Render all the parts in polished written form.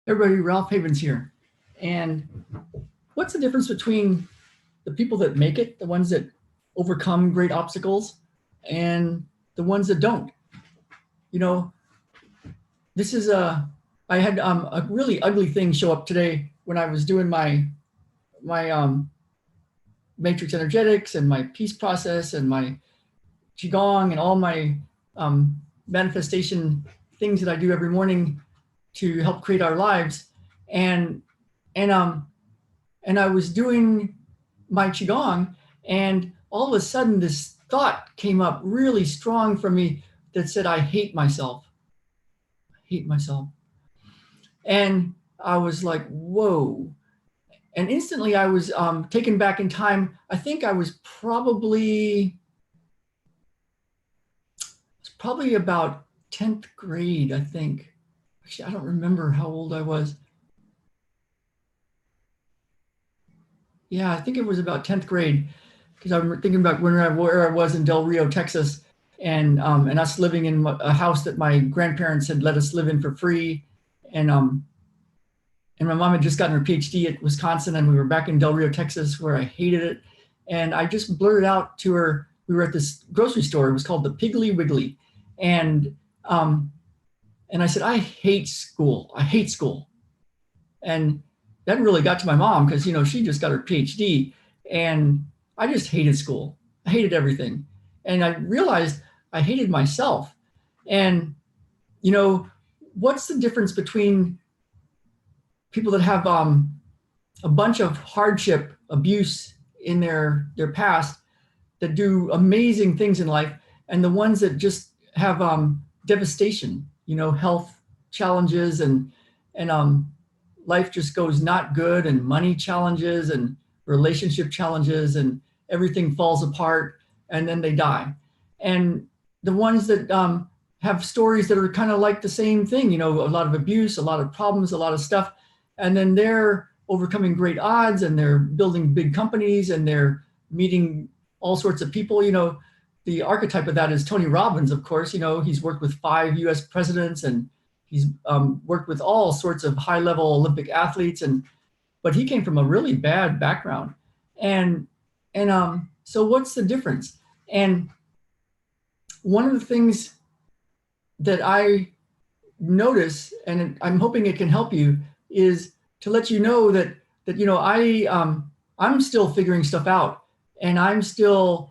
Everybody, Ralph Havens here. And what's the difference between the people that make it, the ones that overcome great obstacles, and the ones that don't? You know, this is I had a really ugly thing show up today when I was doing my matrix energetics and my peace process and my qigong and all my manifestation things that I do every morning to help create our lives. And and um and I was doing my qigong, and all of a sudden this thought came up really strong for me that said, I hate myself. I hate myself. And I was like, whoa. And instantly I was taken back in time. I think I was probably about 10th grade, I think. Actually, I don't remember how old I was. Yeah, I think it was about 10th grade, because I'm thinking about where I was in Del Rio, Texas, and us living in a house that my grandparents had let us live in for free. And my mom had just gotten her PhD at Wisconsin, and we were back in Del Rio, Texas, where I hated it. And I just blurted out to her, we were at this grocery store. It was called the Piggly Wiggly. And I said, I hate school. I hate school. And that really got to my mom, because, she just got her PhD, and I just hated school. I hated everything. And I realized I hated myself. And, what's the difference between people that have a bunch of hardship, abuse in their past, that do amazing things in life, and the ones that just have devastation, health challenges, and life just goes not good, and money challenges and relationship challenges, and everything falls apart, and then they die. And the ones that have stories that are kind of like the same thing, a lot of abuse, a lot of problems, a lot of stuff, and then they're overcoming great odds, and they're building big companies, and they're meeting all sorts of people. The archetype of that is Tony Robbins, of course. He's worked with 5 US presidents, and he's worked with all sorts of high-level Olympic athletes, but he came from a really bad background. And so what's the difference? And one of the things that I notice, and I'm hoping it can help you, is to let you know that I'm still figuring stuff out, and I'm still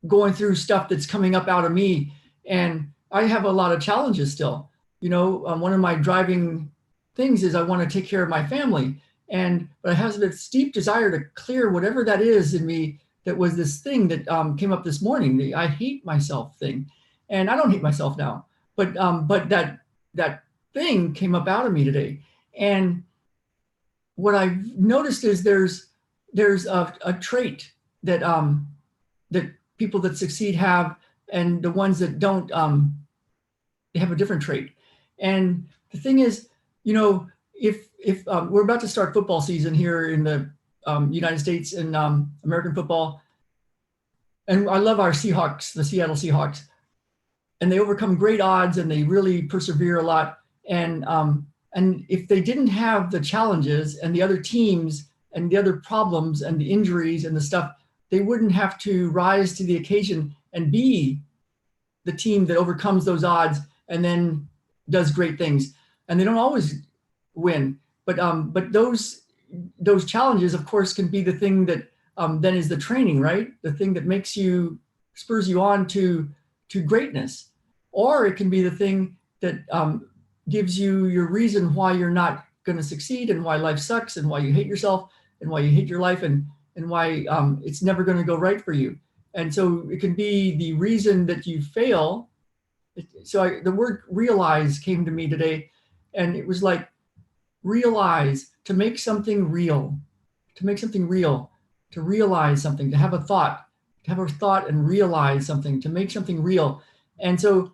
going through stuff that's coming up out of me, and I have a lot of challenges still. One of my driving things is I want to take care of my family, but I have this deep desire to clear whatever that is in me that was this thing that came up this morning, the I hate myself thing. And I don't hate myself now, but that thing came up out of me today. And what I've noticed is there's a trait that that people that succeed have, and the ones that don't, they have a different trait. And the thing is, if we're about to start football season here in the United States, and American football, and I love our Seahawks, the Seattle Seahawks, and they overcome great odds, and they really persevere a lot. And if they didn't have the challenges and the other teams and the other problems and the injuries and the stuff, they wouldn't have to rise to the occasion and be the team that overcomes those odds and then does great things. And they don't always win, but those challenges, of course, can be the thing that then is the training, right? The thing that spurs you on to greatness. Or it can be the thing that gives you your reason why you're not going to succeed, and why life sucks, and why you hate yourself, and why you hate your life, and why it's never going to go right for you. And so it can be the reason that you fail. So the word realize came to me today, and it was like, realize, to make something real, to realize something, to have a thought and realize something, to make something real. And so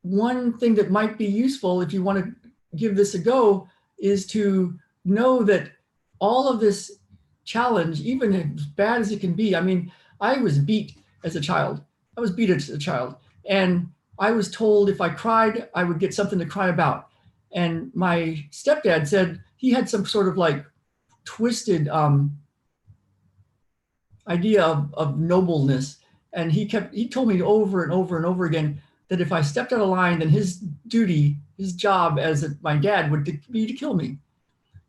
one thing that might be useful, if you want to give this a go, is to know that all of this challenge, even as bad as it can be, I mean, I was beat as a child. And I was told if I cried, I would get something to cry about. And my stepdad said he had some sort of like twisted idea of nobleness. And he told me over and over and over again that if I stepped out of line, then his duty, his job as my dad would be to kill me.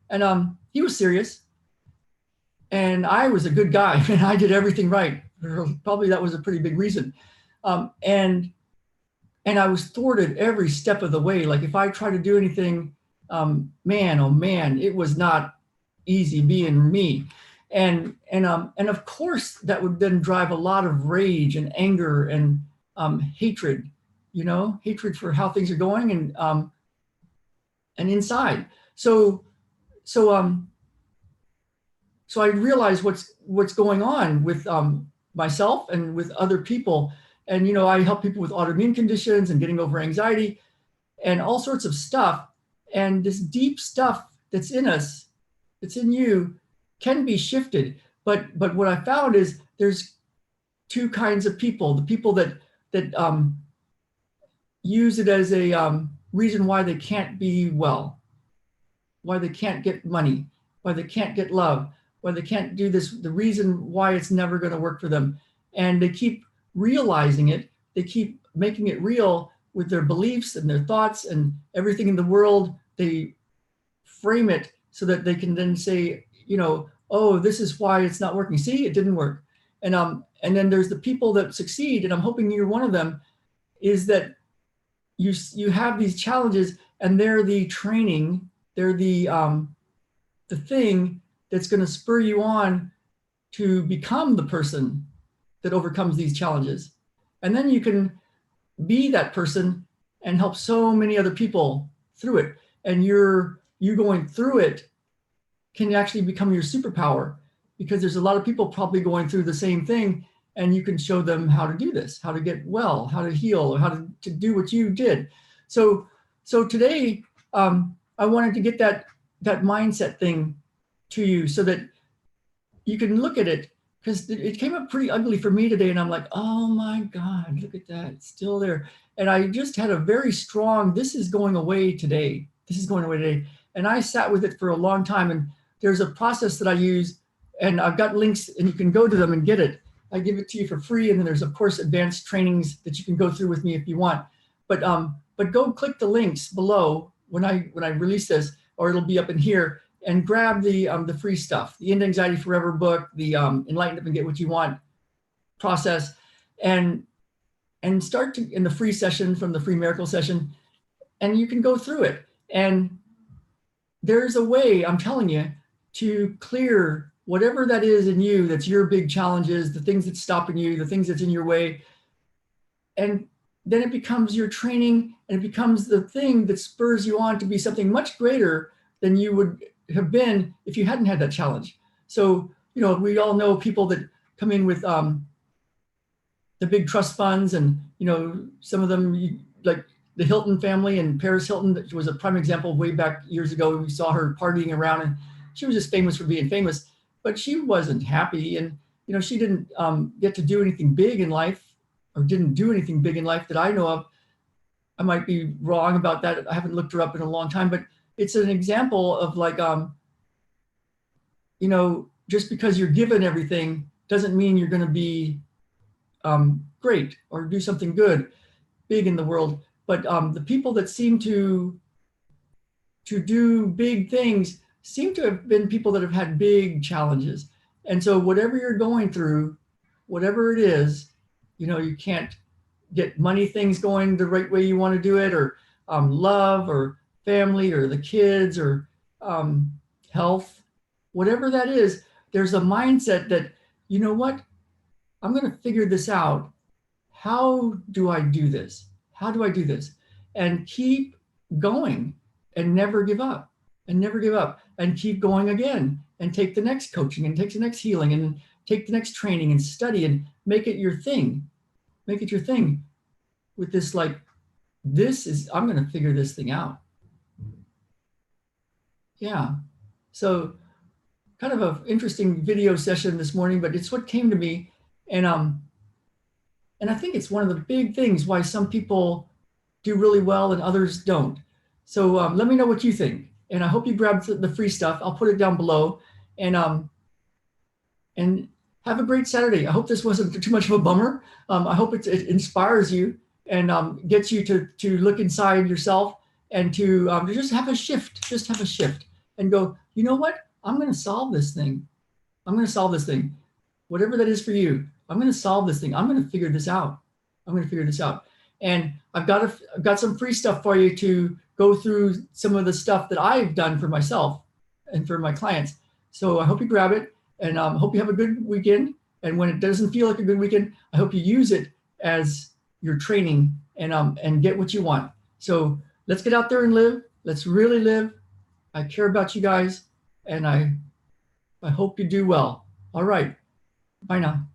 And he was serious. And I was a good guy and I did everything right. Probably that was a pretty big reason. And I was thwarted every step of the way. Like if I tried to do anything, man, oh man, it was not easy being me. And of course that would then drive a lot of rage and anger and hatred, hatred for how things are going and inside. So I realized what's going on with myself and with other people. And, I help people with autoimmune conditions and getting over anxiety and all sorts of stuff. And this deep stuff that's in us, that's in you, can be shifted. But what I found is there's two kinds of people: the people that use it as a reason why they can't be well, why they can't get money, why they can't get love, why they can't do this, the reason why it's never going to work for them. And they keep realizing it. They keep making it real with their beliefs and their thoughts and everything in the world. They frame it so that they can then say, oh, this is why it's not working. See, it didn't work. And then there's the people that succeed, and I'm hoping you're one of them, is that you have these challenges and they're the training, they're the thing that's going to spur you on to become the person that overcomes these challenges. And then you can be that person and help so many other people through it. And you going through it can actually become your superpower, because there's a lot of people probably going through the same thing, and you can show them how to do this, how to get well, how to heal, or how to do what you did. So today, I wanted to get that mindset thing to you so that you can look at it, because it came up pretty ugly for me today. And I'm like, oh my God, look at that, it's still there. And I just had a very strong, this is going away today. This is going away today. And I sat with it for a long time. And there's a process that I use, and I've got links, and you can go to them and get it. I give it to you for free. And then there's, of course, advanced trainings that you can go through with me if you want. But go click the links below when I release this, or it'll be up in here, and grab the free stuff, the End Anxiety Forever book, the Enlighten Up and Get What You Want process, and start to in the free session from the free miracle session, and you can go through it. And there's a way, I'm telling you, to clear whatever that is in you that's your big challenges, the things that's stopping you, the things that's in your way. And then it becomes your training, and it becomes the thing that spurs you on to be something much greater than you would have been if you hadn't had that challenge. So, we all know people that come in with the big trust funds, and, some of them, like the Hilton family and Paris Hilton, that was a prime example way back years ago. We saw her partying around, and she was just famous for being famous, but she wasn't happy. And, she didn't get to do anything big in life, or didn't do anything big in life that I know of. I might be wrong about that. I haven't looked her up in a long time, but it's an example of like, just because you're given everything doesn't mean you're going to be great or do something good, big in the world. But the people that seem to do big things seem to have been people that have had big challenges. And so whatever you're going through, whatever it is, you can't get money things going the right way you want to do it, or love, or family, or the kids, or health, whatever that is, there's a mindset that, you know what, I'm going to figure this out. How do I do this? How do I do this? And keep going, and never give up, and never give up, and keep going again, and take the next coaching, and take the next healing, and take the next training, and study, and make it your thing. Make it your thing with this, like, I'm going to figure this thing out. Yeah. So kind of an interesting video session this morning, but it's what came to me. And I think it's one of the big things why some people do really well and others don't. So let me know what you think. And I hope you grab the free stuff. I'll put it down below. And have a great Saturday. I hope this wasn't too much of a bummer. I hope it inspires you and gets you to look inside yourself and to just have a shift. Just have a shift and go, you know what? I'm going to solve this thing. I'm going to solve this thing. Whatever that is for you, I'm going to solve this thing. I'm going to figure this out. I'm going to figure this out. And I've got some free stuff for you to go through some of the stuff that I've done for myself and for my clients. So I hope you grab it, and hope you have a good weekend. And when it doesn't feel like a good weekend, I hope you use it as your training and get what you want. So let's get out there and live. Let's really live. I care about you guys, and I hope you do well. All right. Bye now.